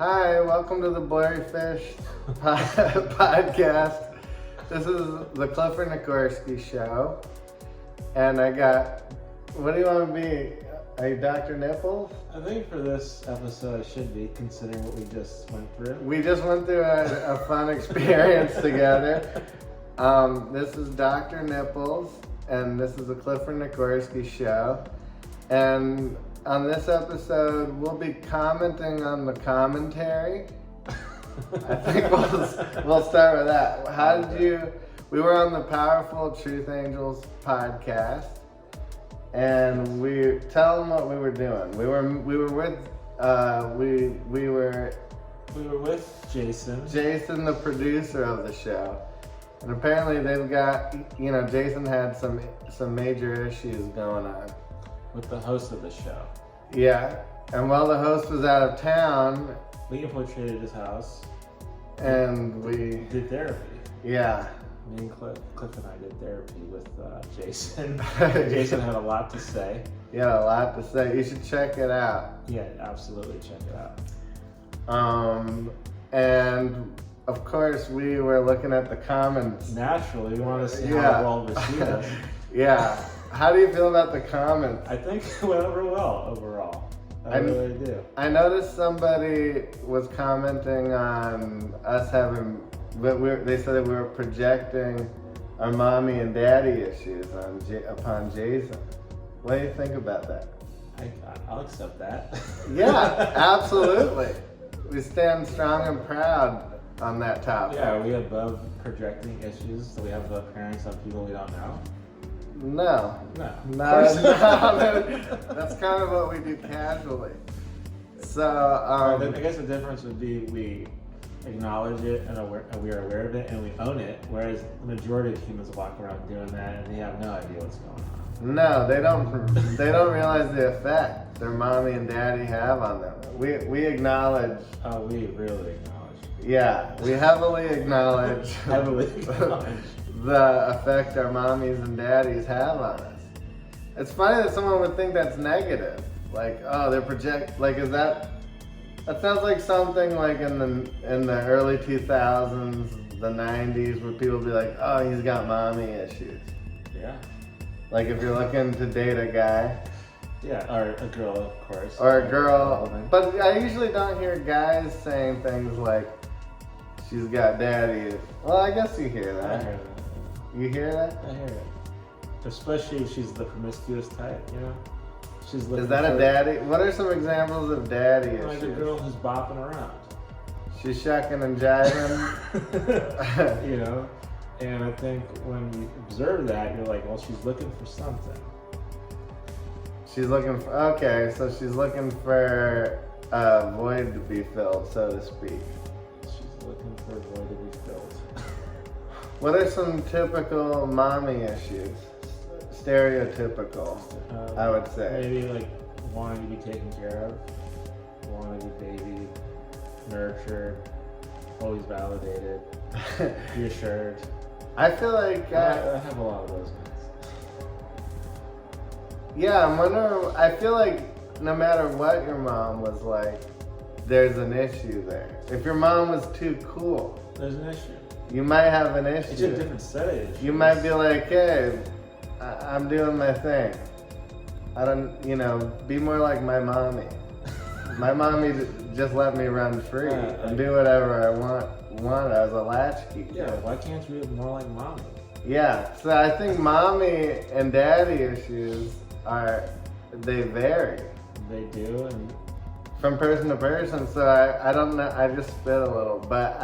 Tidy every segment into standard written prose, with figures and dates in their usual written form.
Hi, welcome to the Blurry Fish podcast. This is the Clifford Nicgorski Show. And I got, what do you want to be? Are you Dr. Nipples? I think for this episode I should be, considering what we just went through. We just went through a fun experience together. This is Dr. Nipples, and this is the Clifford Nicgorski Show. And on this episode, we'll be commenting on the commentary. I think we'll start with that. We were on the Powerful Truth Angels podcast, and we tell them what we were doing. We were with Jason, the producer of the show, and apparently they've got, Jason had some major issues going on with the host of the show. Yeah, and while the host was out of town, we infiltrated his house and we did therapy. Yeah. Me and Cliff and I did therapy with Jason. Jason had a lot to say. He had a lot to say. You should check it out. Yeah, absolutely check it out. And of course we were looking at the comments. Naturally, we want to see how well received us. Yeah. How do you feel about the comments? I think it went over well overall. I really do. I noticed somebody was commenting on us having, they said that we were projecting our mommy and daddy issues upon Jason. What do you think about that? I'll accept that. Yeah, absolutely. We stand strong and proud on that topic. Yeah, are we above projecting issues? So we have the parents of people we don't know? No. That's kind of what we do casually. So, I guess the difference would be we acknowledge it and we are aware of it and we own it, whereas the majority of humans walk around doing that and they have no idea what's going on. No, they don't realize the effect their mommy and daddy have on them. We acknowledge. Oh, we really acknowledge. Yeah, we heavily acknowledge. The effect our mommies and daddies have on us. It's funny that someone would think that's negative. Like, oh, they're is that sounds like something like in the early 2000s, the 90s, where people would be like, oh, he's got mommy issues. Yeah. Like if you're looking to date a guy. Yeah, or a girl, of course. Or a girl. But I usually don't hear guys saying things like, she's got daddy. Well, I guess you hear that. I hear that. You hear that? I hear it. Especially if she's the promiscuous type, She's looking Is that a daddy? What are some examples of daddy issues? Like a girl who's bopping around. She's shucking and jiving. And I think when you observe that, you're like, well, she's looking for something. She's looking for a void to be filled, so to speak. She's looking for a void to be filled. What are some typical mommy issues? Stereotypical, I would say. Maybe like wanting to be taken care of, wanting to be babied, nurtured, always validated, reassured. I feel like I have a lot of those ones. Yeah, I feel like no matter what your mom was like, there's an issue there. If your mom was too cool, there's an issue. You might have an issue. It's a different set of issues. You might be like, hey, I'm doing my thing. I don't, be more like my mommy. My mommy just let me run free and do whatever I want as a latchkey. Yeah, why can't you be more like mommy? Yeah, so I think mommy and daddy issues they vary. They do, and from person to person, so I don't know, I just spit a little, but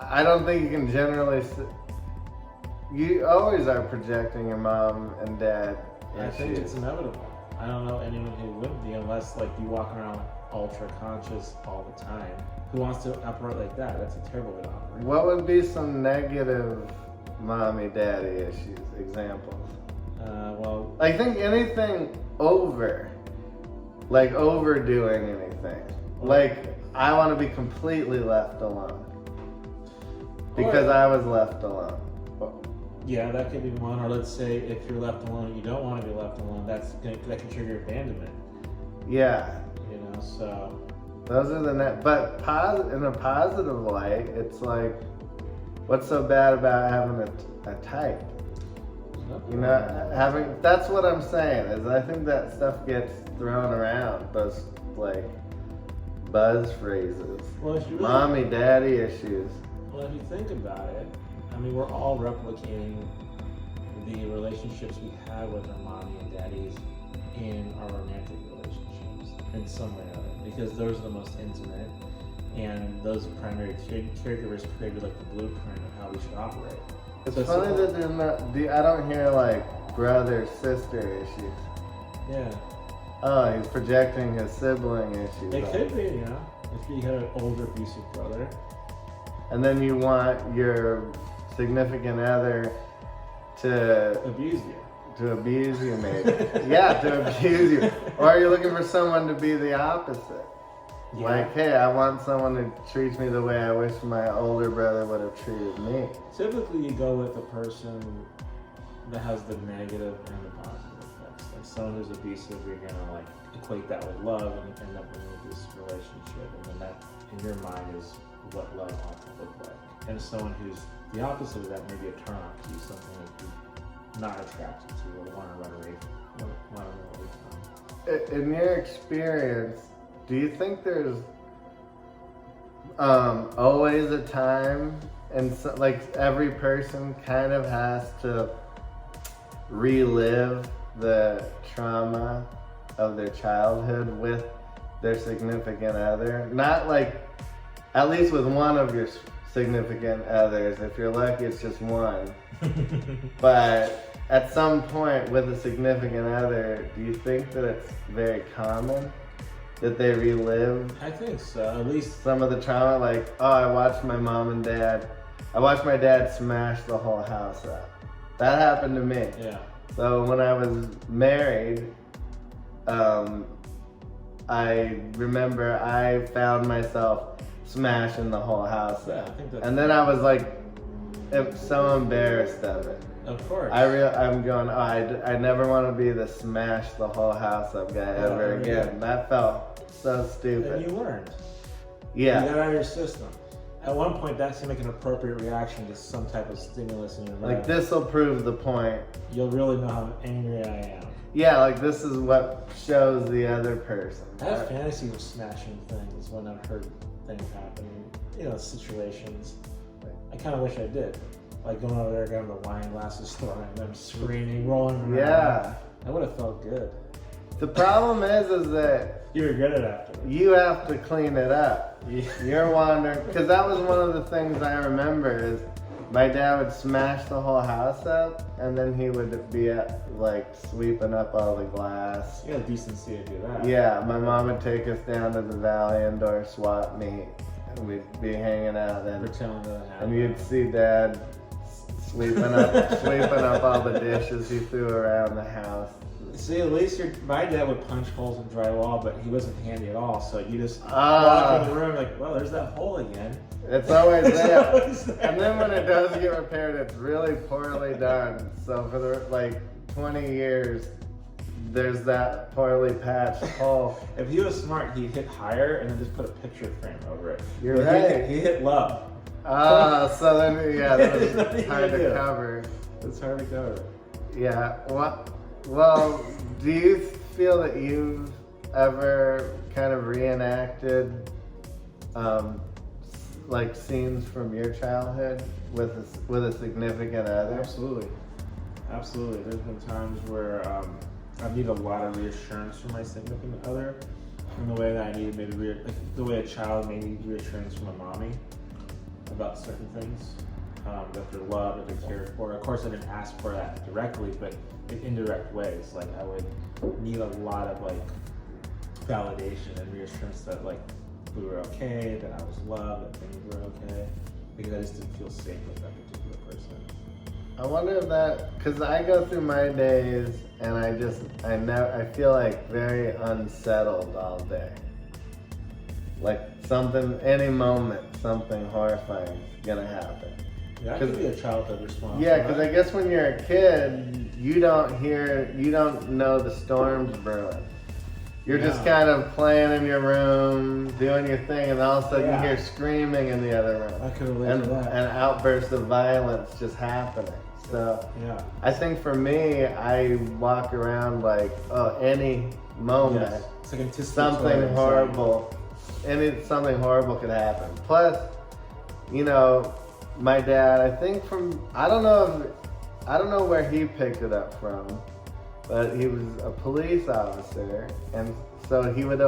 I don't think you can generally. You always are projecting your mom and dad issues. I think it's inevitable. I don't know anyone who wouldn't be unless you walk around ultra conscious all the time. Who wants to operate like that? That's a terrible way to operate. What would be some negative mommy daddy issues? Examples? I think anything overdoing anything. Like I want to be completely left alone. Because I was left alone. Yeah, that could be one. Or let's say if you're left alone and you don't want to be left alone, that can trigger abandonment. Yeah. So Those are but in a positive light, it's like, what's so bad about having a type? You know, that's what I'm saying, is I think that stuff gets thrown around, those like buzz phrases. Well, if you really, mommy, daddy issues. Well, if you think about it, I mean, we're all replicating the relationships we have with our mommy and daddies in our romantic relationships in some way or other, because those are the most intimate, and those primary caregivers created like the blueprint of how we should operate. It's funny that they're not. I don't hear like brother-sister issues. Yeah. Oh, he's projecting his sibling issues. It could be, you know, if you had an older abusive brother. And then you want your significant other to abuse you. To abuse you, maybe. Yeah, to abuse you. Or you're looking for someone to be the opposite. Yeah. Like, hey, I want someone who treats me the way I wish my older brother would have treated me. Typically, you go with the person that has the negative and the positive effects. Like someone who's abusive, you're gonna like equate that with love, and you end up in an abusive relationship, and then that, in your mind, is what love ought to look like. And someone who's the opposite of that, maybe a turn off to you, something that you're not attracted to or want to run away from. In your experience, do you think there's always a time, and so, like every person kind of has to relive the trauma of their childhood with their significant other? Not like, at least with one of your significant others. If you're lucky, it's just one. But at some point with a significant other, do you think that it's very common that they relive? I think so, at least some of the trauma. Like, oh, I watched my dad smash the whole house up. That happened to me. Yeah. So when I was married, I remember I found myself smashing the whole house up. And then I was like, so embarrassed of it. Of course. I'm going, oh, I never want to be the smash the whole house up guy ever again. Yeah. That felt so stupid. And you learned. Yeah. You got out of your system. At one point, that seemed like an appropriate reaction to some type of stimulus in your life. Like, this will prove the point. You'll really know how angry I am. Yeah, like this is what shows the other person. I have fantasies of smashing things when I've heard things happening, you know, situations. I kind of wish I did. Like going over there, grabbing the wine glasses, throwing them, screaming, rolling around. Yeah. That would have felt good. The problem is that you regret it after. You have to clean it up. You're wondering, because that was one of the things I remember is my dad would smash the whole house up, and then he would be like sweeping up all the glass. You got decency to do that. Yeah, my mom would take us down to the Valley Indoor Swap Meet, and we'd be hanging out then. And you'd see Dad sweeping up all the dishes he threw around the house. See, at least my dad would punch holes in drywall, but he wasn't handy at all. So you just walk in the room like, well, there's that hole again. It's always there. And then when it does get repaired, it's really poorly done. So for the 20 years, there's that poorly patched hole. If he was smart, he'd hit higher and then just put a picture frame over it. You're right. He hit love. So then, yeah, that was hard to cover. It's hard to cover. Yeah. Well, do you feel that you've ever kind of reenacted scenes from your childhood with a significant other? Absolutely. There's been times where I need a lot of reassurance from my significant other, in the way that I needed maybe the way a child may need reassurance from a mommy about certain things, that they're loved, that they're cared for. Of course, I didn't ask for that directly, but in indirect ways. Like I would need a lot of validation and reassurance that we were okay, that I was loved, that things were okay, because I just didn't feel safe with that particular person. I wonder if because I go through my days and I feel very unsettled all day. Any moment, something horrifying is gonna happen. Yeah, that could be a childhood response. Yeah, because I guess when you're a kid, you don't know the storms brewing. You're just kind of playing in your room, doing your thing, and all of a sudden you hear screaming in the other room. I could relate to that. An outburst of violence just happening. So I think for me, I walk around like, any moment, it's like something horrible, something horrible could happen. Plus, you know, my dad, I think I don't know where he picked it up from, but he was a police officer, and so he would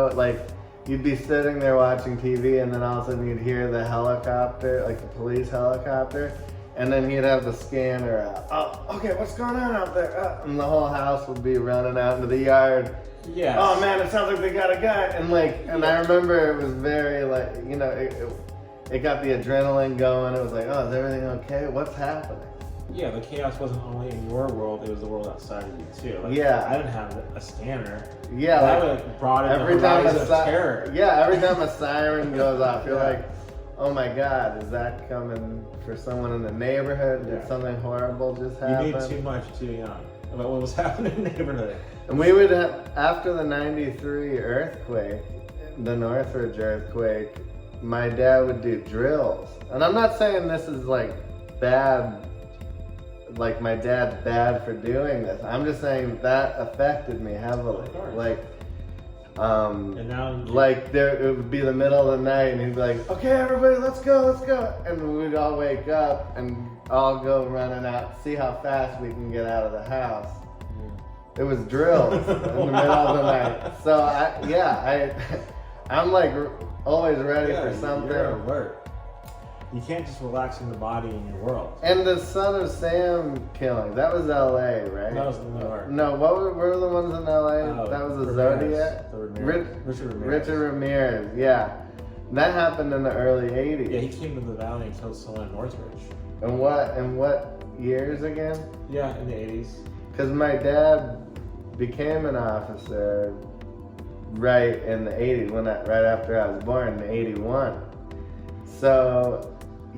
you'd be sitting there watching TV, and then all of a sudden you'd hear the helicopter, like the police helicopter, and then he'd have the scanner out. Oh, okay, what's going on out there? And the whole house would be running out into the yard. Yeah. Oh man, it sounds like they got a guy, and I remember it was very it got the adrenaline going. It was like, oh, is everything okay? What's happening? Yeah, the chaos wasn't only in your world; it was the world outside of you too. I didn't have a scanner. Yeah, that brought in the horizon of terror. Yeah, every time a siren goes off, you're like, oh my God, is that coming for someone in the neighborhood? Did something horrible just happen? You knew too much too young about what was happening in the neighborhood. And we would have, after the '93 earthquake, the Northridge earthquake, my dad would do drills. And I'm not saying this is bad, like my dad's bad for doing this. I'm just saying that affected me heavily. And now it would be the middle of the night and he'd be like, okay, everybody, let's go. And we'd all wake up and all go running out, see how fast we can get out of the house. It was drills in the middle of the night. So I'm always ready for something. You're alert. You can't just relax in the body in your world. And the Son of Sam killing, that was LA, right? That was New York. No, what were the ones in LA? That was the Zodiac? Richard Ramirez, yeah. And that happened in the early 80s. Yeah, he came to the valley and killed someone in Northridge. And what years again? Yeah, in the 80s. Because my dad became an officer right in the 80s, right after I was born in 81. So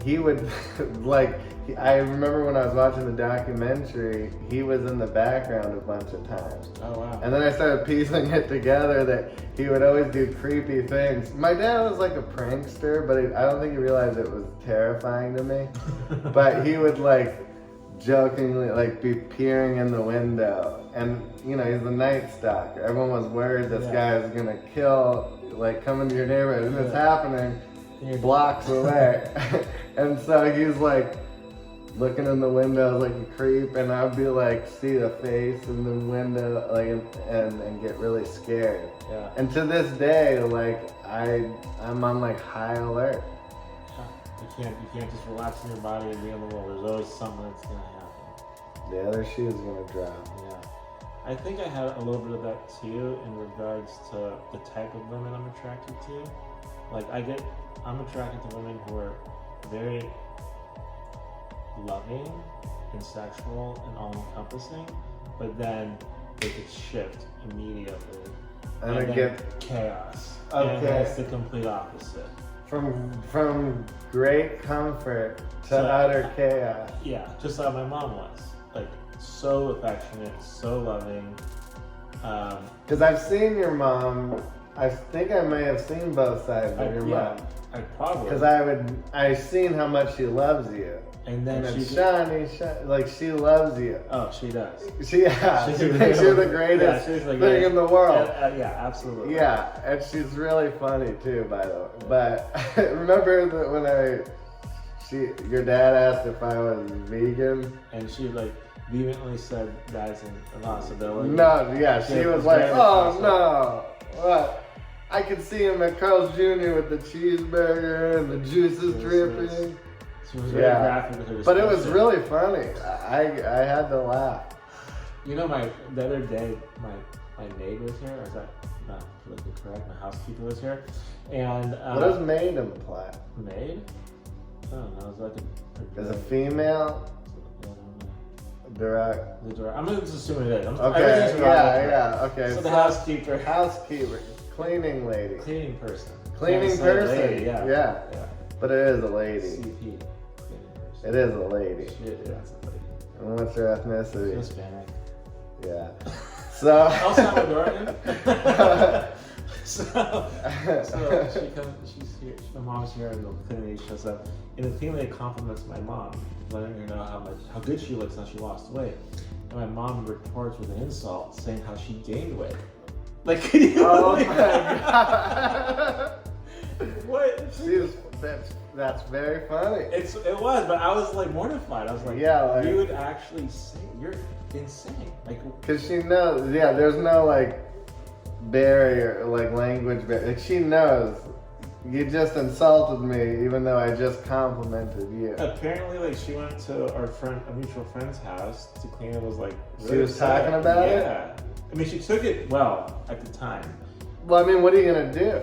he would I remember when I was watching the documentary, he was in the background a bunch of times. Oh wow. And then I started piecing it together that he would always do creepy things. My dad was like a prankster, but I don't think he realized it was terrifying to me. But he would jokingly be peering in the window, and he's the Night Stalker. Everyone was worried this guy is gonna kill, come into your neighborhood, and it's happening blocks away. And so he's looking in the window like a creep, and I'd be see the face in the window and get really scared. Yeah. And to this day, I'm on high alert. You can't just relax in your body and be in the world. There's always something that's gonna happen. The other shoe is gonna drop. Yeah. I think I had a little bit of that too in regards to the type of women I'm attracted to. I'm attracted to women who are very loving and sexual and all-encompassing, but then they could shift immediately And then get chaos. Okay. And that's the complete opposite. From great comfort to utter chaos. Yeah, just like my mom was. So affectionate, so loving. Because I've seen your mom. I think I may have seen both sides of your mom. I probably. Because I've seen how much she loves you. And then Shawnee, she loves you. Oh, she does. She thinks you're the greatest thing in the world. Yeah, absolutely. Yeah, and she's really funny too, by the way. But remember that when your dad asked if I was vegan, and she vehemently said that's an impossibility. No, yeah, she was like, oh no, what? I could see him at Carl's Jr. with the cheeseburger and the juices dripping. She was very graphic with her. But it was really funny. I had to laugh. The other day, my maid was here. Or is that not politically correct? My housekeeper was here, and what does maid imply? Maid? I don't know. It's As a female. Direct. I'm gonna just assume it is. Okay. Yeah. Okay. So the housekeeper. Housekeeper. Cleaning lady. Cleaning person. Cleaning person. Lady, yeah. But it is a lady. CP. Cleaning person. It is a lady. It is a lady. And what's her ethnicity? Hispanic. Yeah. So. I'll Salvadorian. so she comes. She's here. My mom's here, and the cleaning lady shows up. And the cleaning lady compliments my mom, letting her know how good she looks now she lost weight. And my mom retorts with an insult, saying how she gained weight. Like, can you believe that? God. What? That's very funny. It was, but I was like mortified. I was like, yeah, like, you would actually say you're insane. Like, because she knows, yeah, there's no like barrier, like language barrier. Like, she knows you just insulted me, even though I just complimented you. Apparently, like, she went to a mutual friend's house to clean it. Was like, really she was upset. talking about it? Yeah. I mean, she took it well at the time. Well, I mean, what are you gonna do?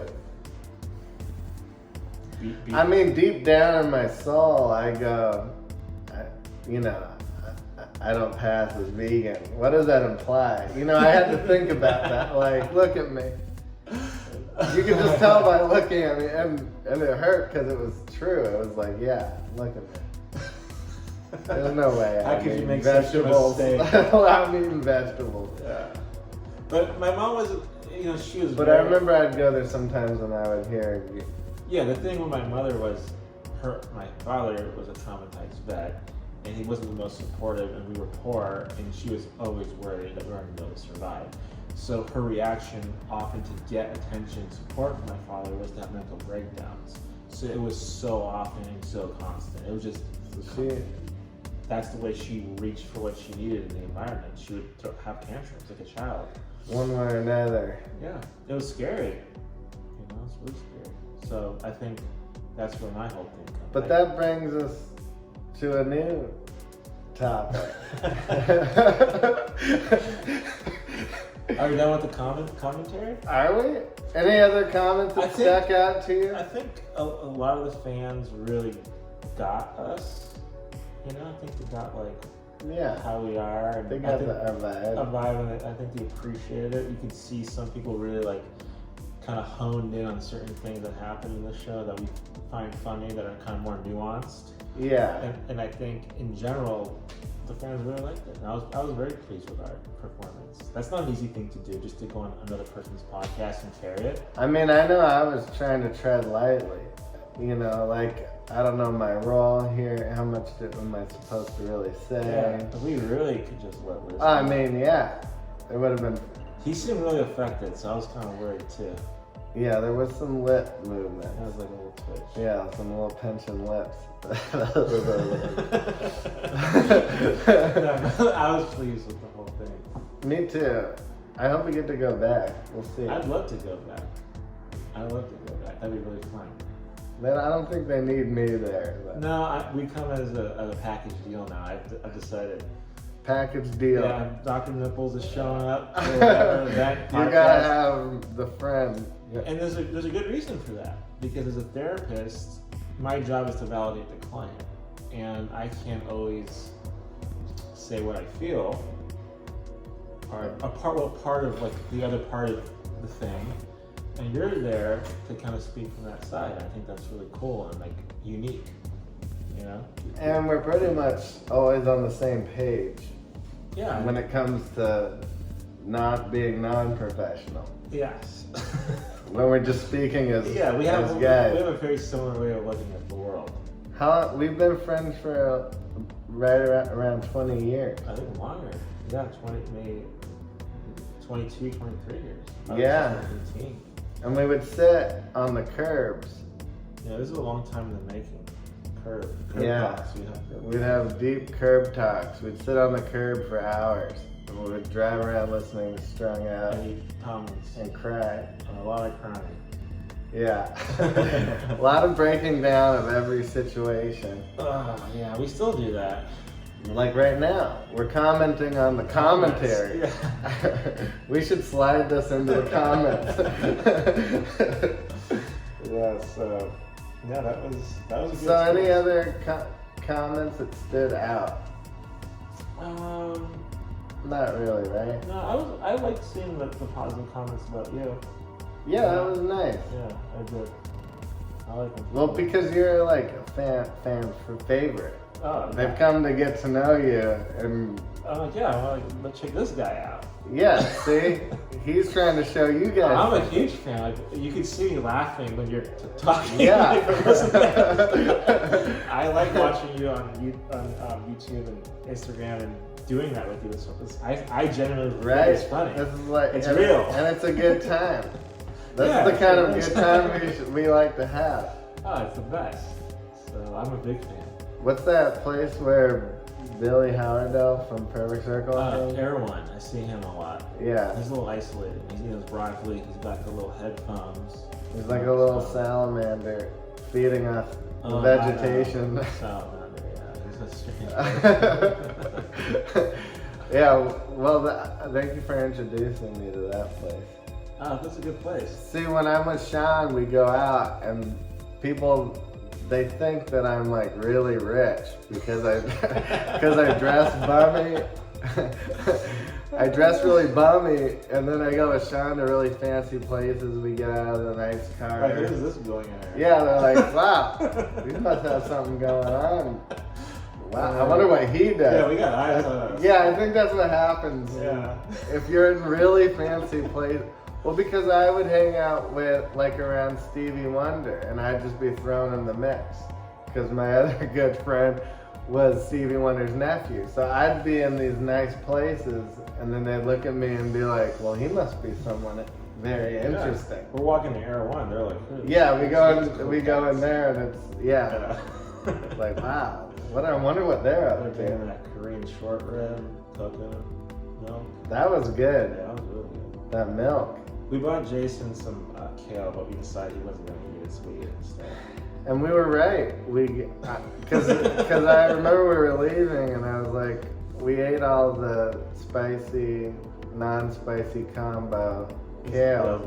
I mean, deep down in my soul, I go, I don't pass as vegan. What does that imply? You know, I had to think about that. Like, look at me. You could just tell by looking at me, and it hurt because it was true. It was like, yeah, look at me. There's no way. How could you make vegetables? such a mistake? I'm eating vegetables. Yeah. But my mom was, she was. But I remember I'd go there sometimes and I would hear. Yeah, the thing with my mother was, my father was a traumatized vet, and he wasn't the most supportive, and we were poor, and she was always worried that we weren't going to survive. So her reaction often to get attention and support from my father was to have mental breakdowns. So it was so often and so constant. It was just, that's the way she reached for what she needed in the environment. She would have tantrums like a child. One way or another. Yeah, it was scary. It's really scary. So I think that's where my whole thing comes. But that brings us to a new topic. Are we done with the commentary? Are we? Any other comments that stuck out to you? I think a lot of the fans really got us. I think they got how we are. And they got our vibe. A vibe, and I think they appreciated it. You could see some people really kind of honed in on certain things that happen in the show that we find funny, that are kind of more nuanced. Yeah. And I think in general, the fans really liked it. And I was very pleased with our performance. That's not an easy thing to do, just to go on another person's podcast and carry it. I mean, I know I was trying to tread lightly. I don't know my role here. How much am I supposed to really say? Yeah, but we really could just let loose. I mean, yeah. It would have been... He seemed really affected, so I was kind of worried too. Yeah, there was some lip movement. It was like a little twitch. Yeah, some little pinching lips. I was pleased with the whole thing. Me too. I hope we get to go back. We'll see. I'd love to go back. That'd be really fun. But I don't think they need me there. But. No, we come as a package deal now. I've decided. Package deal. Yeah, Dr. Nipples is showing up. For that you gotta have the friend. And there's a good reason for that. Because as a therapist, my job is to validate the client. And I can't always say what I feel. Or part of the other part of the thing. And you're there to kind of speak from that side. I think that's really cool and unique, And we're pretty much always on the same page. Yeah. When it comes to not being non-professional. Yes. When we're just speaking as we have guys. We have a very similar way of looking at the world. We've been friends for right around 20 years. I think longer. Yeah, 22, 23 years. Yeah. 18. And we would sit on the curbs. Yeah, this is a long time in the making. Curb talks. We'd have deep curb talks. We'd sit on the curb for hours. And we would drive around listening to Strung Out. And eat comments. And cry. And a lot of crying. Yeah. A lot of breaking down of every situation. Yeah, we still do that. Like right now, we're commenting on the commentary. Yeah. We should slide this into the comments. Yeah, so that was a good So any other comments that stood out? Not really, right? No, I liked seeing the positive comments about you. Yeah, that was nice. Yeah, I did. I like them. Well, because you're like a fan favorite. Oh, They've come to get to know you, and I'm like, yeah, let's check this guy out. Yeah, see? He's trying to show you guys. I'm a huge fan. Like, you can see me laughing when you're talking. Yeah. I like watching you on YouTube and Instagram and doing that with you. I genuinely think it's funny. This is like, it's real. And it's a good time. This Yeah, is the kind of good time we like to have. Oh, it's the best. So I'm a big fan. What's that place where Billy Howardell from Perfect Circle? Erewhon. I see him a lot. Yeah. He's a little isolated. He's eating his broccoli. He's got the little headphones. He's like a little salamander feeding off the vegetation. Salamander, yeah. He's a strange Yeah, well, thank you for introducing me to that place. Oh, that's a good place. See, when I'm with Sean, we go out and people, they think that I'm like really rich because I dress bummy. I dress really bummy, and then I go with Sean to really fancy places. We get out of the nice car. Like, who's this billionaire? Yeah, they're like, wow, we must have something going on. Wow, I wonder what he does. Yeah, we got eyes on us. Yeah, I think that's what happens. Yeah. If you're in really fancy places. Well, because I would hang out with, like, around Stevie Wonder, and I'd just be thrown in the mix. Because my other good friend was Stevie Wonder's nephew. So I'd be in these nice places, and then they'd look at me and be like, well, he must be someone very interesting. We're walking to Erewhon. They're like, yeah, we go in there, and it's, it's like, wow. I wonder what they're up to. Getting that Korean short rib, coconut milk. That was good. Yeah, that was really good. That milk. We bought Jason some kale, but we decided he wasn't going to eat it, so we ate it instead. And we were right. Because I remember we were leaving, and I was like, we ate all the spicy, non-spicy combo kale.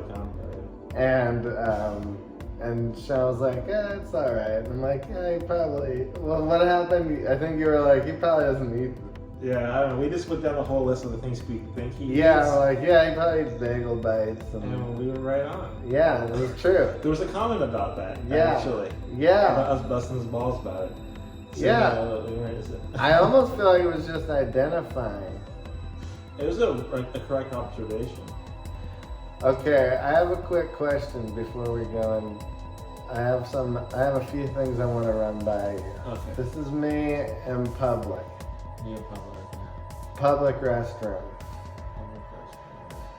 And Sean was like, yeah, it's all right. And I'm like, yeah, he probably. Well, what happened? I think you were like, he probably doesn't eat. Yeah, I don't know. We just went down the whole list of the things we think he eats. Yeah, like, yeah, he probably eats bagel bites. And we were right on. Yeah, it was true. There was a comment about that, actually. Yeah. About us busting his balls about it. So, yeah. Where is it? I almost feel like it was just identifying. It was a correct observation. Okay, I have a quick question before we go in. I have a few things I want to run by you. Okay. This is me in public. Public restroom.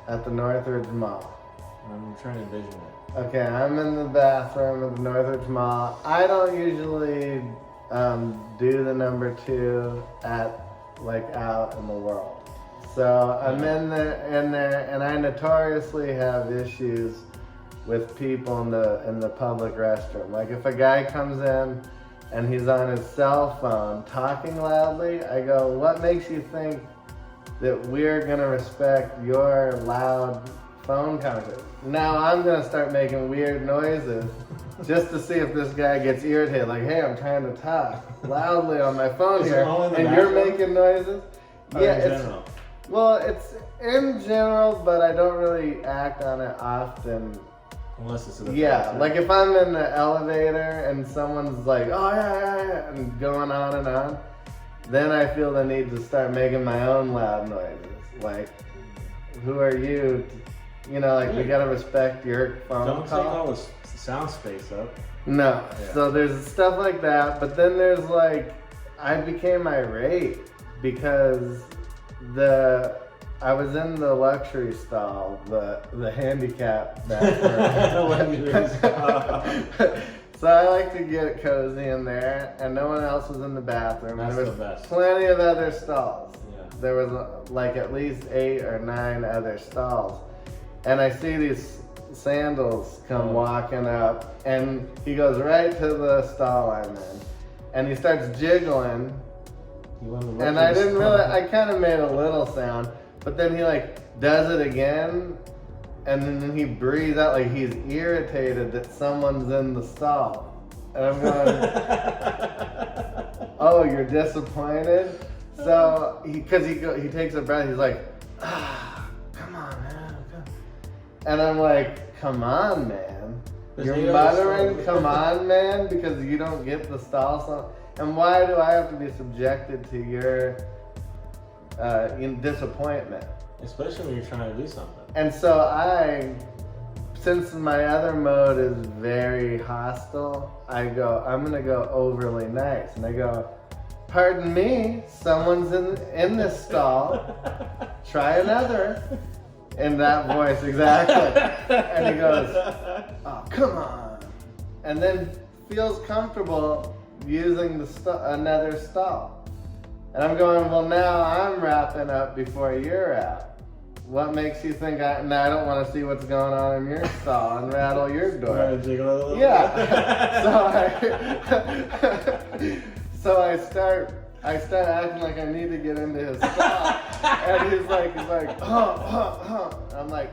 At the Northridge Mall. I'm trying to envision it. Okay, I'm in the bathroom at the Northridge Mall. I don't usually do the number 2 at out in the world. So I'm in there, and I notoriously have issues with people in the public restroom. Like if a guy comes in and he's on his cell phone talking loudly, I go, what makes you think that we're gonna respect your loud phone conversation? Now I'm gonna start making weird noises just to see if this guy gets irritated. Like, hey, I'm trying to talk loudly on my phone here, and you're making noises. Yeah, it's it's in general, but I don't really act on it often. Unless it's like if I'm in the elevator and someone's like, oh yeah, and going on, then I feel the need to start making my own loud noises. Like, who are you? We gotta respect your phone Don't call. take all the sound space up. No. Yeah. So there's stuff like that, but then there's I became irate because I was in the luxury stall, the handicap bathroom. So I like to get cozy in there, and no one else was in the bathroom. That's there was the best. plenty of other stalls. Yeah. There was at least 8 or 9 other stalls. And I see these sandals come walking up, and he goes right to the stall I'm in, and he starts jiggling. And I kind of made a little sound, but then he does it again, and then he breathes out like he's irritated that someone's in the stall. And I'm going, oh, you're disappointed? So, he takes a breath, he's like, come on, man. And I'm like, come on, man. You're muttering, come on, man, because you don't get the stall. And why do I have to be subjected to your disappointment? Especially when you're trying to do something. And so since my other mode is very hostile, I'm gonna go overly nice. And I go, pardon me, someone's in this stall. Try another. In that voice, exactly. And he goes, oh, come on. And then feels comfortable using another stall. And I'm going, well, now I'm wrapping up before you're out. What makes you think I don't want to see what's going on in your stall and rattle your door? Try to jiggle it a little Yeah. bit. So I start acting like I need to get into his stall. And he's like, I'm like,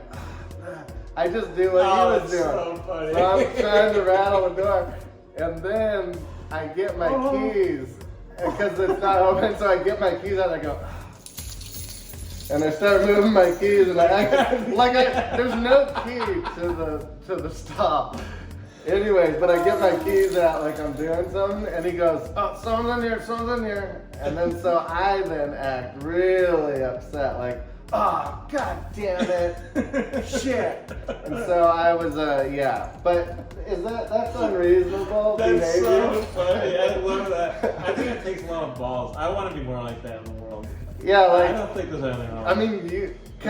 I just do what he was doing. So funny. So I'm trying to rattle the door. And then I get my keys because it's not open. So I get my keys out and I go, and I start moving my keys, and there's no key to the stall. Anyways, but I get my keys out like I'm doing something, and he goes, oh, someone's in here. And then so I then act really upset, like, oh, god damn it, shit. And so I was, yeah. But that's unreasonable That's behavior? so funny. I love that. I think it takes a lot of balls. I want to be more like that in the world. Yeah, like, I don't think there's anything wrong. I mean,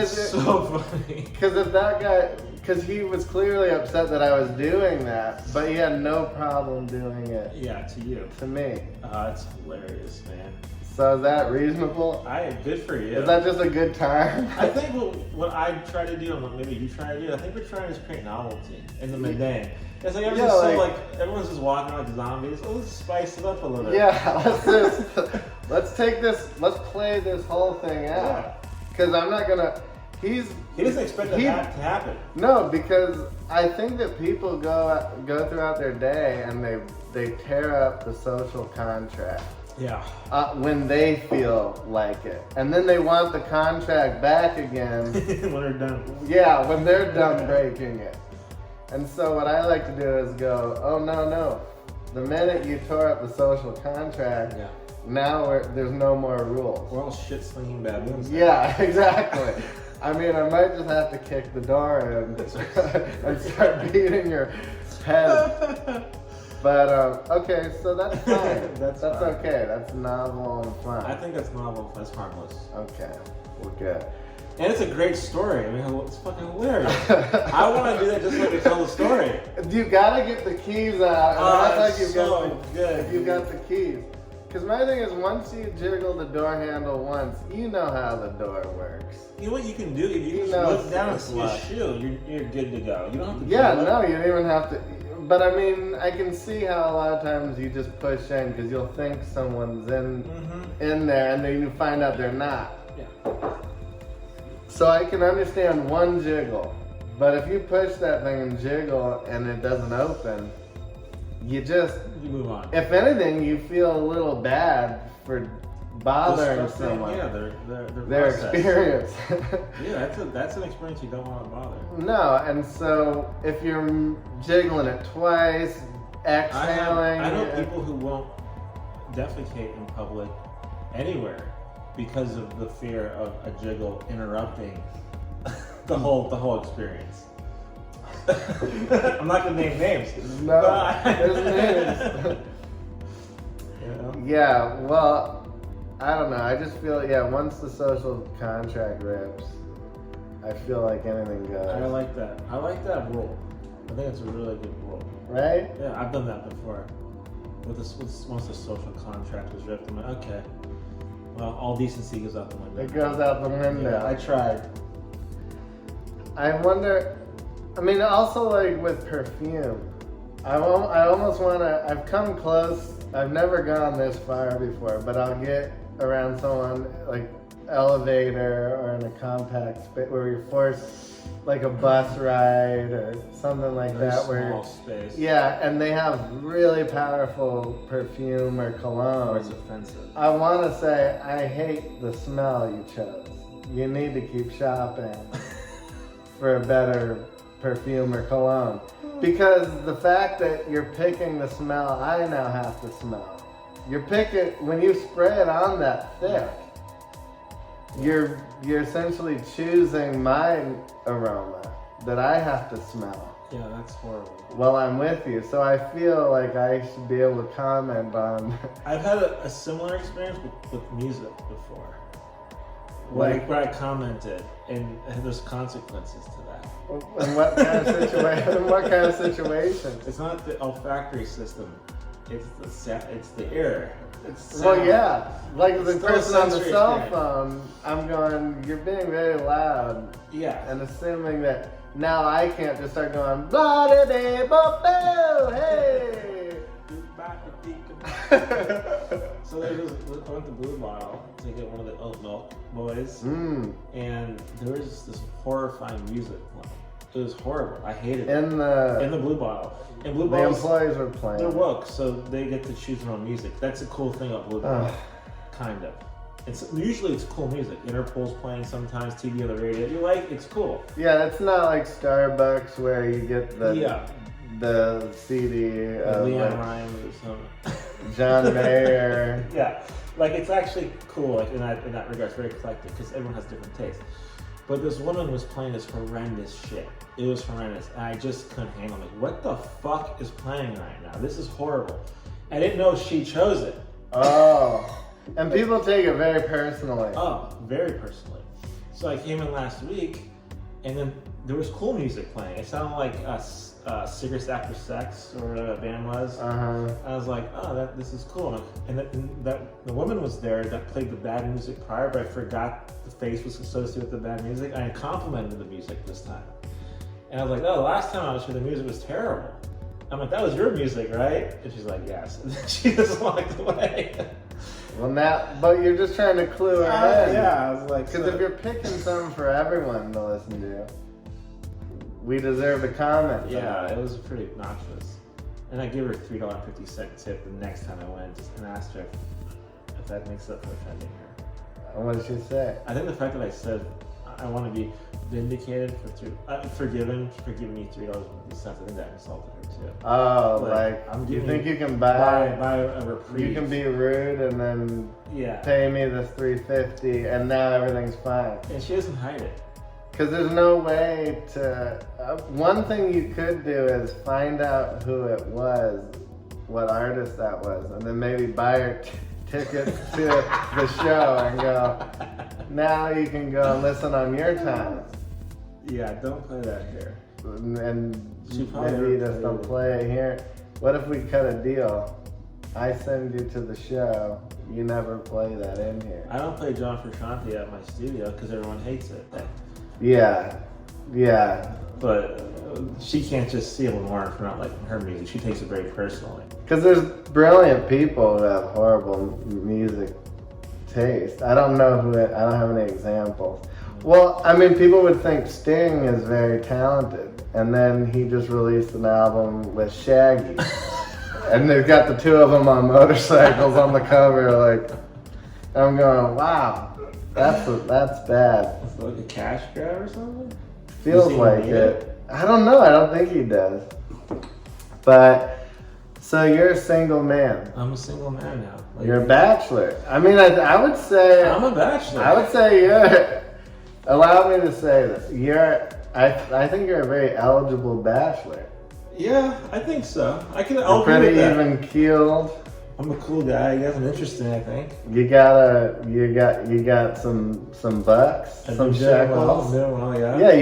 so funny. Because if that guy, because he was clearly upset that I was doing that, but he had no problem doing it. Yeah, to you. To me. That's hilarious, man. So is that reasonable? Good for you. Is that just a good time? I think what I try to do, and what maybe you try to do, I think we're trying to create novelty in the mundane. It's like everyone's just walking like zombies. Oh, let's spice it up a little bit. Yeah, let's play this whole thing out. Because I'm not gonna. He doesn't expect that to happen. No, because I think that people go throughout their day and they tear up the social contract. Yeah. When they feel like it, and then they want the contract back again when they're done. Yeah, when they're done breaking it. And so what I like to do is go, oh no, the minute you tore up the social contract, now there's no more rules. We're all shit-slinging baboons. Yeah, exactly. I mean, I might just have to kick the door in and start beating your head. But, okay, so that's fine. That's fine. Okay. That's novel and fun. I think that's novel. That's harmless. Okay, we're good. And it's a great story. I mean, it's fucking hilarious. I want to do that just so I can tell the story. You gotta get the keys out. And That's you've got the keys. Because my thing is, once you jiggle the door handle once, you know how the door works. You know what you can do? If you just look down and see your shoe, you're good to go. You don't have to. Yeah, no, you don't even have to. But I mean, I can see how a lot of times you just push in because you'll think someone's in there, and then you find out they're not. Yeah. So I can understand one jiggle, but if you push that thing and jiggle and it doesn't open, you move on. If anything, you feel a little bad for bothering someone. Yeah, their experience. Yeah, that's an experience you don't want to bother. No, and so if you're jiggling it twice, exhaling. I know people who won't defecate in public anywhere because of the fear of a jiggle interrupting the whole experience. I'm not gonna name names. No, there's names. You know? Yeah, well, I don't know. I just feel, once the social contract rips, I feel like anything goes. I like that. I like that rule. I think it's a really good rule. Right? Yeah, I've done that before. Once the social contract was ripped, I'm like, okay. Well, all decency goes out the window. It goes out the window. Yeah, I tried. I wonder, I mean, also like with perfume, I almost want to, I've come close, I've never gone this far before, but I'll get around someone like elevator or in a compact space where you're forced, like a bus ride or something like Very that. Small space. Yeah, and they have really powerful perfume or cologne. Or it's offensive. I want to say, I hate the smell you chose. You need to keep shopping for a better perfume or cologne. Because the fact that you're picking the smell I now have to smell. You're picking, when you spray it on that thick, you're essentially choosing my aroma that I have to smell Yeah, that's horrible. while I'm with you. So I feel like I should be able to comment on. I've had a similar experience with music before. Like where I commented, and there's consequences to that. In what kind of situation? In what kind of situations? It's not the olfactory system. It's the air. It's sound. Well, yeah. Like the It's still a person on the sensory cell experience. phone, I'm going, you're being very loud. Yeah. And assuming that now I can't just start going, blah da da bo bo, hey! So I went to Blue Bottle to get one of the oat milk boys, and there was this horrifying music playing. It was horrible. I hated it. In the Blue Bottle. In Blue the Bottle, employees were playing. they're woke, so they get to choose their own music. That's a cool thing about Blue Bottle, kind of. Usually it's cool music. Interpol's playing sometimes, TV on the radio. You like? It's cool. Yeah, it's not like Starbucks where you get the CD of Leon Ryan or something. John Mayer. Yeah, like it's actually cool. Like in that regard, it's very eclectic because everyone has different tastes. But this woman was playing this horrendous shit. It was horrendous, and I just couldn't handle it. Like, what the fuck is playing right now? This is horrible. I didn't know she chose it. Oh, and people take it very personally. Oh, very personally. So I came in last week, and then there was cool music playing. It sounded like Cigarettes After Sex, or whatever that band was. I was like, oh, this is cool. And the woman was there that played the bad music prior, but I forgot the face was associated with the bad music. I complimented the music this time. And I was like, oh, last time I was here, the music was terrible. I'm like, that was your music, right? And she's like, yes. And she just walked away. Well, but you're just trying to clue her in. Yeah, I was like, Because if you're picking something for everyone to listen to, we deserve a comment. Yeah, it was pretty obnoxious. And I gave her a $3.50 tip the next time I went and asked her if that makes up for offending her. And what did she say? I think the fact that I said I want to be vindicated for giving me $3.50, I think that insulted her too. Oh, Like, you think you can buy a reprieve? You can be rude and then pay me this $3.50 and now everything's fine. And she doesn't hide it. Because there's no way to. One thing you could do is find out who it was, what artist that was, and then maybe buy her tickets to the show and go, now you can go and listen on your time. Yeah, don't play that here. And probably maybe you just don't play it here. What if we cut a deal? I send you to the show, you never play that in here. I don't play John Frusciante at my studio because everyone hates it. Yeah. But she can't just see Lamar for not liking her music. She takes it very personally. Because there's brilliant people who have horrible music taste. I don't have any examples. Well, I mean, people would think Sting is very talented, and then he just released an album with Shaggy. And they've got the two of them on motorcycles on the cover, like, I'm going, wow, that's bad. It's like a cash grab or something? Feels like it. I don't know, I don't think he does. But, so you're a single man. I'm a single man now. Like, You're a bachelor. I mean, I would say... I'm a bachelor. I would say you're... Allow me to say this. I think you're a very eligible bachelor. Yeah, I think so. You're pretty even keeled. I'm a cool guy. You guys are interesting, I think. You got some bucks, some shekels. Yeah,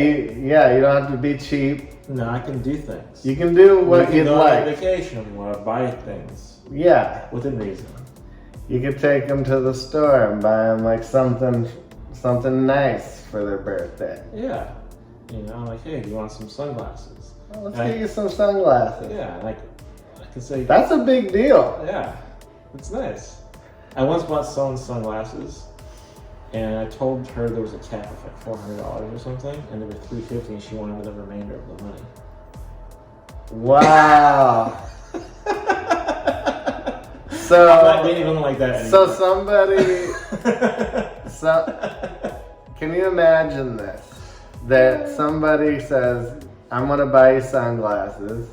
you don't have to be cheap. No, I can do things. You can do what you'd go like. on vacation or buy things. Yeah. Within reason. You could take them to the store and buy them like something nice for their birthday. Yeah. You know, like, hey, do you want some sunglasses? Well, let's get you some sunglasses. Yeah, like I can say that's a big deal. Yeah, it's nice. I once bought someone sunglasses, and I told her there was a cap of like $400 or something, and there were $350, and she wanted the remainder of the money. Wow. So I'm not dating anyone like that anymore. So somebody, can you imagine this? That somebody says, I'm gonna buy you sunglasses.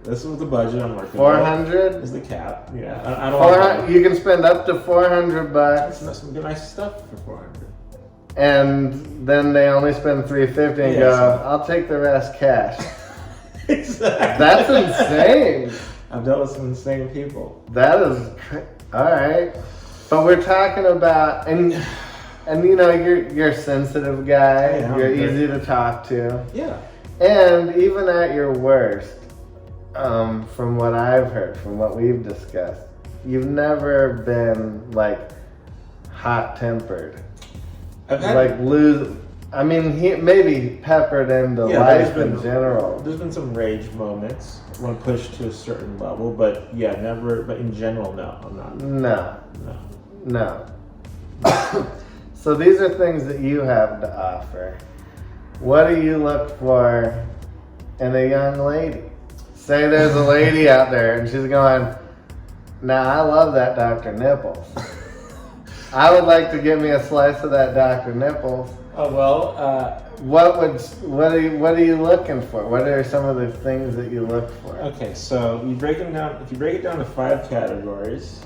This is the budget I'm working with. 400 is the cap. Yeah, I don't want you can spend up to $400. some nice stuff for 400. and then they only spend $350 and go, I'll take the rest cash. Exactly. That's insane. I've dealt with some insane people. That is all right, but we're talking about and you know you're a sensitive guy. Yeah, you're easy to talk to. Yeah. And even at your worst, from what I've heard, from what we've discussed, you've never been like hot-tempered. I've had Like maybe peppered into life in general. There's been some rage moments when pushed to a certain level, but yeah, never. But in general, no, I'm not. No. So these are things that you have to offer. What do you look for in a young lady? Say there's a lady out there and she's going, now I love that Dr. Nipples. I would like to give me a slice of that Dr. Nipples. Oh well. What are you looking for? What are some of the things that you look for? Okay, so you break them down. If you break it down to 5 categories,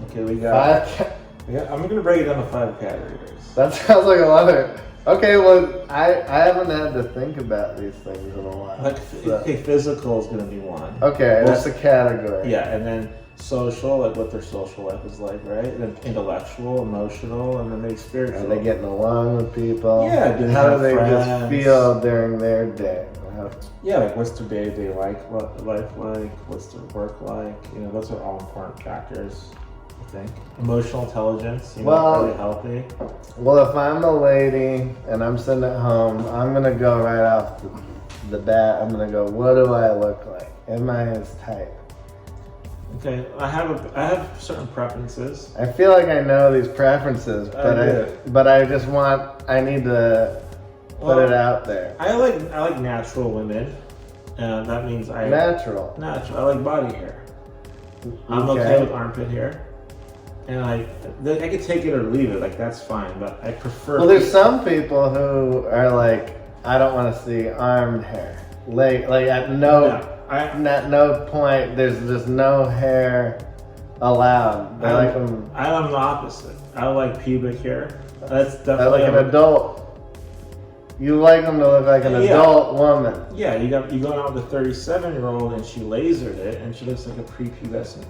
okay, we got. I'm gonna break it down to 5 categories. That sounds like a lot of. Okay, well, I haven't had to think about these things in a while. Like, okay, physical is gonna be one. Okay, that's a category. Yeah, and then social, like what their social life is like, right? Then intellectual, emotional, and then maybe spiritual. Are they getting along with people? Yeah. How do they just feel during their day? Yeah, like what's their day-to-day life like? What's their work like? You know, those are all important factors, I think. Emotional intelligence, are they healthy? Well, if I'm a lady and I'm sitting at home, I'm gonna go right off the bat. I'm gonna go, what do I look like? Am I his type? Okay, I have certain preferences. I feel like I know these preferences, but I need to put it out there. I like natural women. That means natural. I like body hair. I'm okay with armpit hair, and I could take it or leave it. Like that's fine, but I prefer. Well, there's some people who are like, I don't want to see armed hair. Like at no point, there's just no hair allowed. I'm the opposite. I like pubic hair. That's definitely like an adult. You like them to look like an adult woman. Yeah, you going out with a 37-year-old and she lasered it and she looks like a prepubescent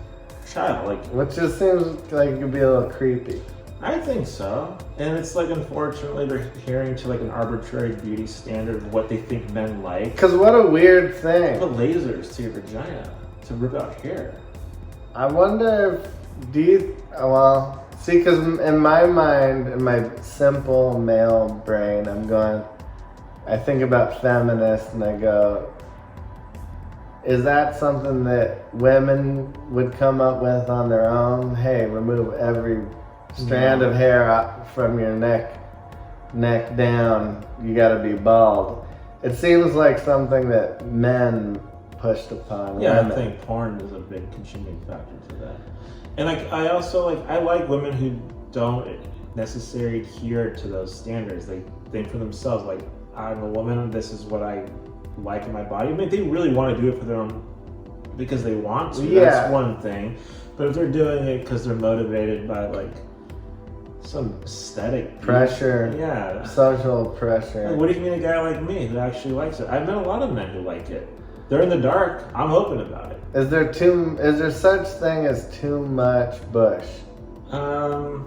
child. Like, which just seems like it could be a little creepy. I think so. And it's like, unfortunately, they're adhering to like an arbitrary beauty standard of what they think men like. Because what a weird thing. Put lasers to your vagina to rip out hair. I wonder if, because in my mind, in my simple male brain, I think about feminists and I go, is that something that women would come up with on their own? Hey, remove every strand of hair out from your neck down. You gotta be bald. It seems like something that men pushed upon women. I think porn is a big contributing factor to that. And like, I like women who don't necessarily adhere to those standards. They think for themselves, like, I'm a woman, this is what I like in my body. I mean, they really want to do it for their own, because they want to. That's one thing. But if they're doing it because they're motivated by like some aesthetic pressure, social pressure. Like, what do you mean a guy like me who actually likes it? I've met a lot of men who like it. They're in the dark. I'm open about it. Is there such thing as too much bush? I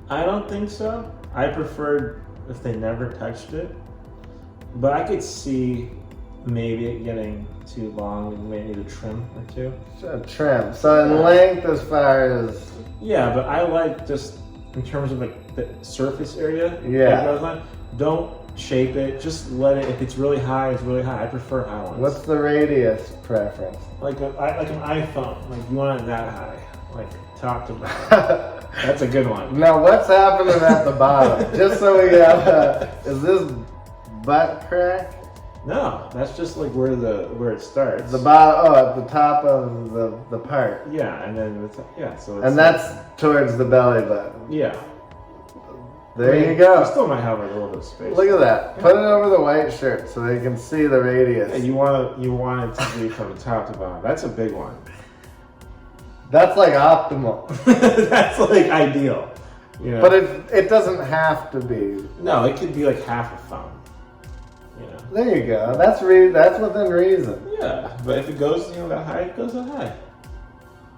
don't think so. I preferred if they never touched it, but I could see maybe it getting too long and may need a trim or two. A trim. So in length, as far as but I like just in terms of like the surface area. Don't shape it. Just let it. If it's really high, it's really high. I prefer high ones. What's the radius preference? Like an iPhone. Like you want it that high, like top to bottom. That's a good one. Now, what's happening at the bottom? Just so we have, is this butt crack? No, that's just like where it starts. The bottom, at the top of the part. Yeah, and then so. And that's towards the belly button. Yeah. There you go. You still might have a little bit of space. Look at that. Put it over the white shirt so they can see the radius. Yeah, you want it to be from the top to bottom. That's a big one. That's like optimal. That's like ideal. You know? But it doesn't have to be. No, it could be like half a phone. You know. There you go. That's within reason. Yeah, but if it goes that high, it goes that high.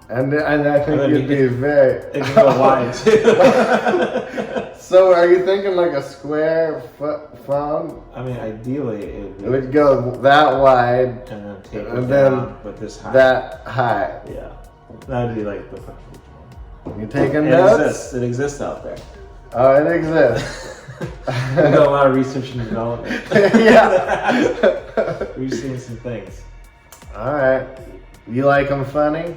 And I think then you'd be very. It can go wide too. So are you thinking like a square phone? I mean, ideally It would go that wide and then take it and down, but this high. that high. Yeah, that'd be like the perfect one. You taking It notes? exists. It exists out there. Oh, it exists. We've done a lot of research and development. Yeah. We've seen some things. All right. You like them funny?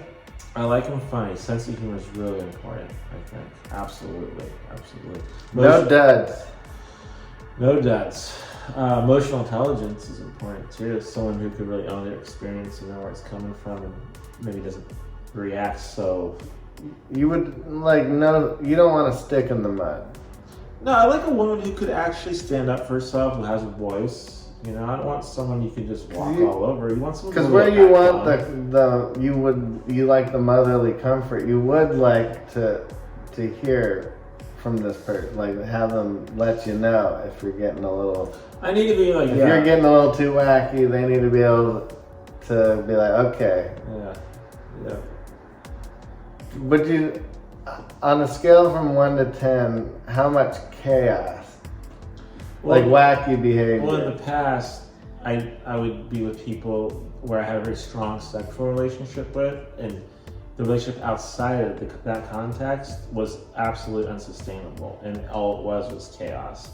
I like them funny. Sense of humor is really important, I think. Absolutely. No duds. No duds. Emotional intelligence is important too. Someone who could really own their experience and know where it's coming from and maybe doesn't react so. You would you don't want to stick in the mud. No, I like a woman who could actually stand up for herself, who has a voice. You know, I don't want someone you can just walk all over. You want someone. Because where you want you like the motherly comfort. You would like to hear from this person, like have them let you know if you're getting a little. I need to be like, if you're getting a little too wacky, they need to be able to be like, okay. Yeah. But you, on a scale from 1 to 10, how much chaos? Like wacky behavior. Well, in the past, I would be with people where I had a very strong sexual relationship with, and the relationship outside of that context was absolutely unsustainable, and all it was chaos.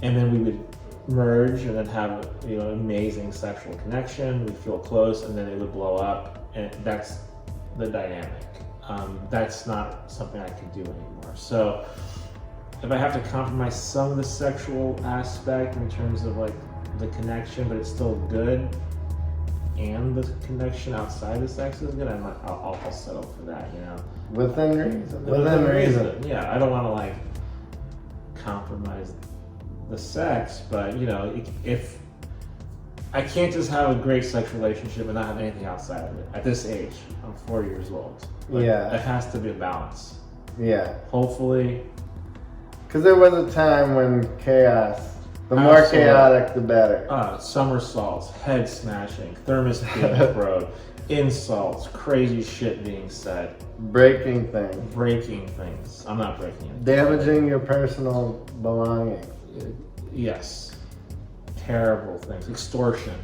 And then we would merge and then have amazing sexual connection. We'd feel close, and then it would blow up, and that's the dynamic. That's not something I can do anymore. So if I have to compromise some of the sexual aspect in terms of like the connection, but it's still good, and the connection outside the sex is good, I'll settle for that, Within reason. Within reason. Yeah, I don't want to like compromise the sex, but if I can't just have a great sexual relationship and not have anything outside of it. At this age, I'm 4 years old. Yeah. It has to be a balance. Yeah. Hopefully. Because there was a time when the more chaotic, the better. Somersaults, head smashing, thermos being broke, insults, crazy shit being said. Breaking things. I'm not breaking it. Damaging your personal belongings. Yes. Terrible things. Extortion.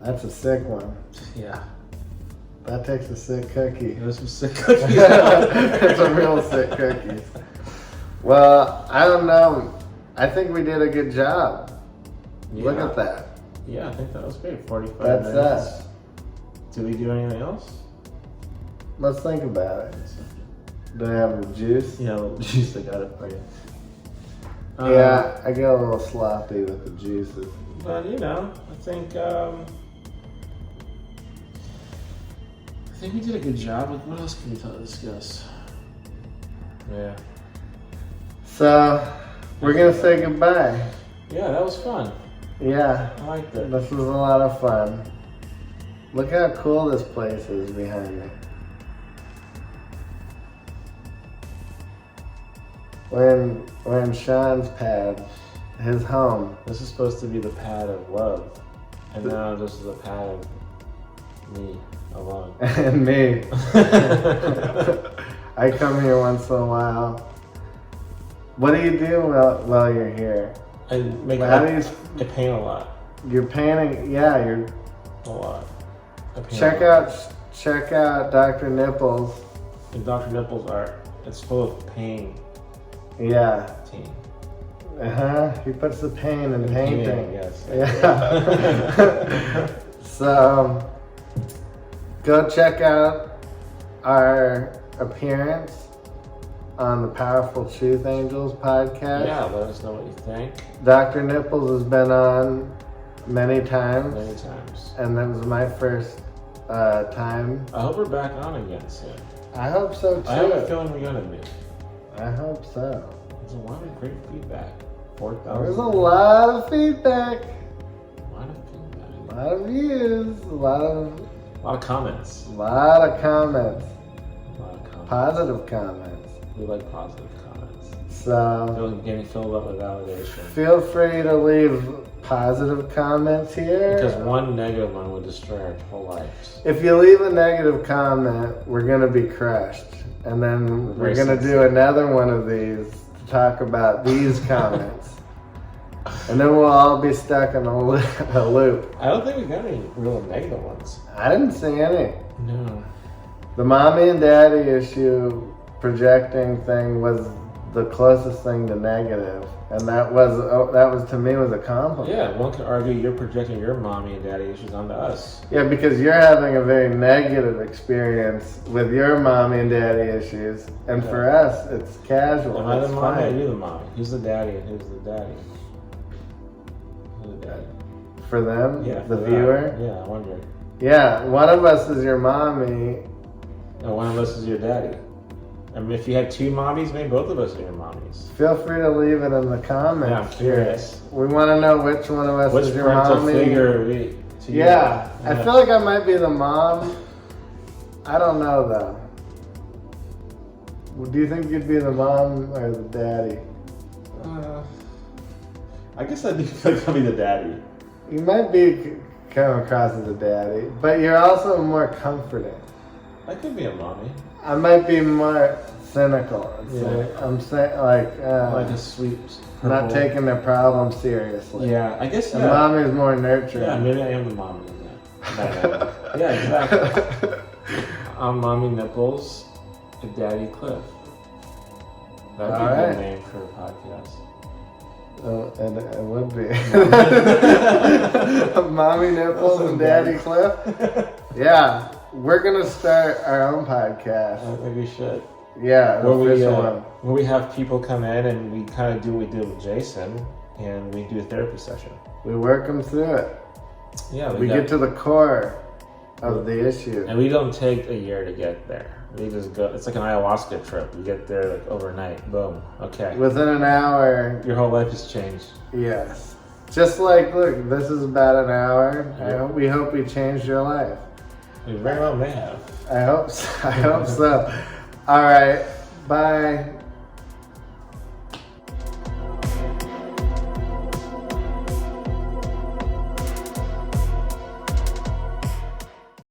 That's a sick one. Yeah. That takes a sick cookie. There's some sick cookies. It's a real sick cookies. Well, I don't know. I think we did a good job. Yeah. Look at that. Yeah, I think that was great. 45 That's minutes. us. Do we do anything else? Let's think about it. Do I have the juice? Yeah, a little juice. I got it for you. Yeah, I get a little sloppy with the juices. But I think we did a good job. Like, what else can we discuss? Yeah. So, we're gonna say goodbye. Yeah, that was fun. Yeah. I liked it. This was a lot of fun. Look how cool this place is behind me. We're in Sean's pad, his home. This is supposed to be the pad of love. And now this is a pad of me alone. And me. I come here once in a while. What do you do while you're here? I paint a lot. You're painting, yeah, you're... A lot. Check out Dr. Nipples. And Dr. Nipples art, it's full of pain. Yeah. Team. He puts the pain in painting. Yes. Yeah. So, go check out our appearance on the Powerful Truth Angels podcast. Yeah, let us know what you think. Dr. Nipples has been on many times. Many times. And that was my first time. I hope we're back on again soon. I hope so too. I have a feeling we're gonna be. I hope so. There's a lot of great feedback. 4,000. There's a lot of feedback. A lot of feedback. A lot of views. A lot of comments. A lot of comments. A lot of comments. Positive comments. We like positive comments. So Getting filled up with validation. feel free to leave positive comments here. Because one negative one would destroy our whole lives. If you leave a negative comment, we're gonna be crushed. And then we're gonna do another one of these to talk about these comments. And then we'll all be stuck in a loop. I don't think we got any real negative ones. I didn't see any. No. The mommy and daddy issue projecting thing was the closest thing to negative. And that was to me was a compliment. Yeah, one could argue you're projecting your mommy and daddy issues onto us. Yeah, because you're having a very negative experience with your mommy and daddy issues, and for us, it's casual. Am I the It's mommy or fine. you the mommy? Who's the daddy and who's the daddy? Who's the daddy? For them, Yeah, the for viewer. that. Yeah, I wonder. Yeah, one of us is your mommy. And one of us is your daddy. I mean, if you had two mommies, maybe both of us are your mommies. Feel free to leave it in the comments. Yeah, I'm curious. We want to know which one of us Which is your parental mommy. figure to you? Yeah, I feel like I might be the mom. I don't know though. Do you think you'd be the mom or the daddy? I guess I do feel like I'll be the daddy. You might be come across as a daddy, but you're also more comforting. I could be a mommy. I might be more cynical. Yeah. I'm saying like Like a sweet not purple- taking their problems seriously. Yeah, I guess. And Yeah. mommy's more nurturing. Yeah, maybe I am the mommy in that. Yeah, exactly. I'm Mommy Nipples and Daddy Cliff. That'd be All a right. good name for a podcast. And it would be. Mommy Nipples and Daddy Cliff. Yeah, we're gonna start our own podcast. I think we should. Yeah, an Where official one. where we have people come in and we kind of do what we did with Jason, and we do a therapy session. We work them through it. Yeah, We get to the core of the issue. and we don't take a year to get there. We just go. It's like an ayahuasca trip. You get there like overnight. Boom. Okay. Within an hour, Your whole life has changed. yes. Just like, look, this is about an hour. Yeah. We hope we changed your life. We very well may have. I hope so. I hope so. All right. Bye.